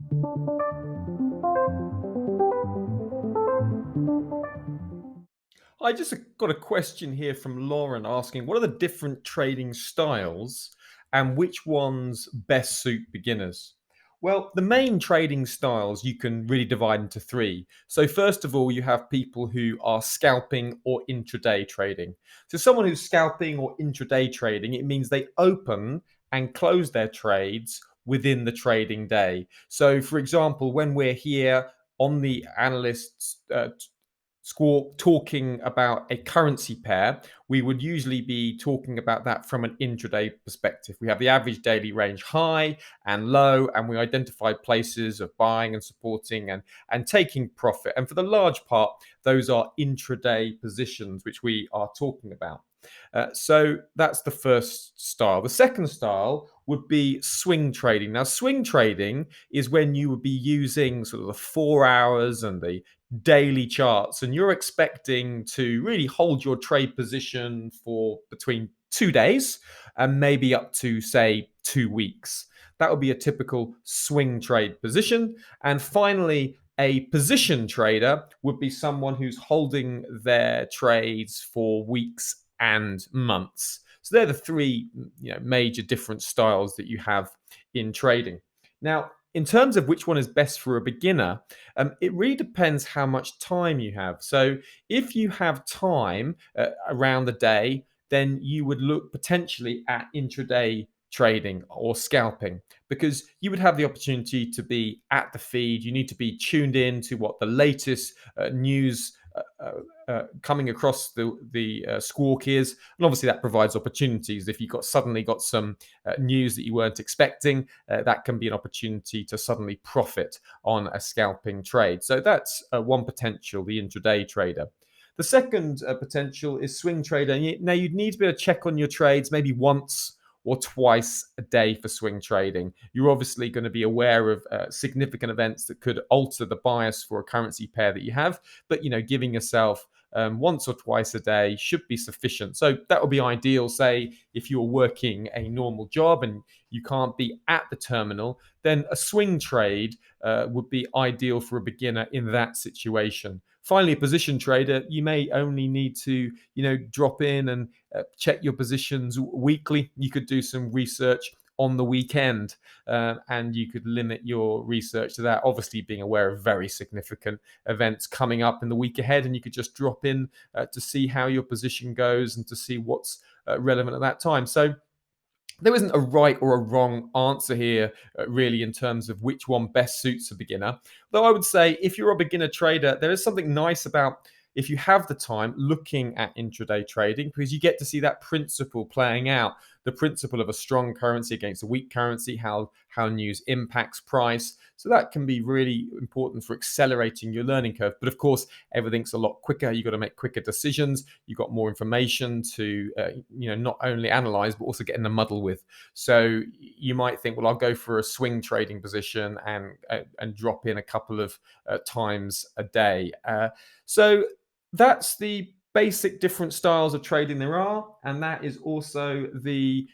I just got a question here from Lauren asking, what are the different trading styles and which ones best suit beginners? Well, the main trading styles you can really divide into three. So, first of all, you have people who are scalping or intraday trading. So, someone who's scalping or intraday trading, it means they open and close their trades within the trading day. So, for example, when we're here on the analysts Squawk talking about a currency pair, we would usually be talking about that from an intraday perspective. We have the average daily range high and low, and we identify places of buying and supporting and taking profit. And for the large part, those are intraday positions, which we are talking about. So that's the first style. The second style would be swing trading. Now, swing trading is when you would be using sort of the 4 hours and the daily charts, and you're expecting to really hold your trade position for between 2 days and maybe up to, say, 2 weeks. That would be a typical swing trade position. And finally, a position trader would be someone who's holding their trades for weeks and months. So they're the three, major different styles that you have in trading. Now, in terms of which one is best for a beginner, it really depends how much time you have. So, if you have time around the day, then you would look potentially at intraday trading or scalping because you would have the opportunity to be at the feed. You need to be tuned in to what the latest news. Coming across the squawk is, and obviously that provides opportunities. If you've got suddenly got some news that you weren't expecting, that can be an opportunity to suddenly profit on a scalping trade. So that's one potential, the intraday trader. The second potential is swing trader. Now you'd need to be able to check on your trades maybe once or twice a day for swing trading. You're obviously going to be aware of significant events that could alter the bias for a currency pair that you have, but giving yourself once or twice a day should be sufficient. So that would be ideal. Say if you're working a normal job and you can't be at the terminal, then a swing trade would be ideal for a beginner in that situation. Finally, a position trader, you may only need to, drop in and check your positions weekly. You could do some research on the weekend, and you could limit your research to that. Obviously, being aware of very significant events coming up in the week ahead, and you could just drop in to see how your position goes and to see what's relevant at that time. So there isn't a right or a wrong answer here, really, in terms of which one best suits a beginner. Though I would say if you're a beginner trader, there is something nice about if you have the time looking at intraday trading because you get to see that principle playing out, the principle of a strong currency against a weak currency, how news impacts price. So that can be really important for accelerating your learning curve. But of course, everything's a lot quicker. You've got to make quicker decisions. You've got more information to, not only analyze, but also get in the muddle with. So you might think, well, I'll go for a swing trading position and drop in a couple of times a day. So that's the basic different styles of trading there are, and that is also uh, the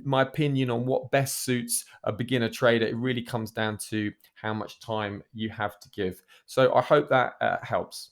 my opinion on what best suits a beginner trader. It really comes down to how much time you have to give. So I hope that helps.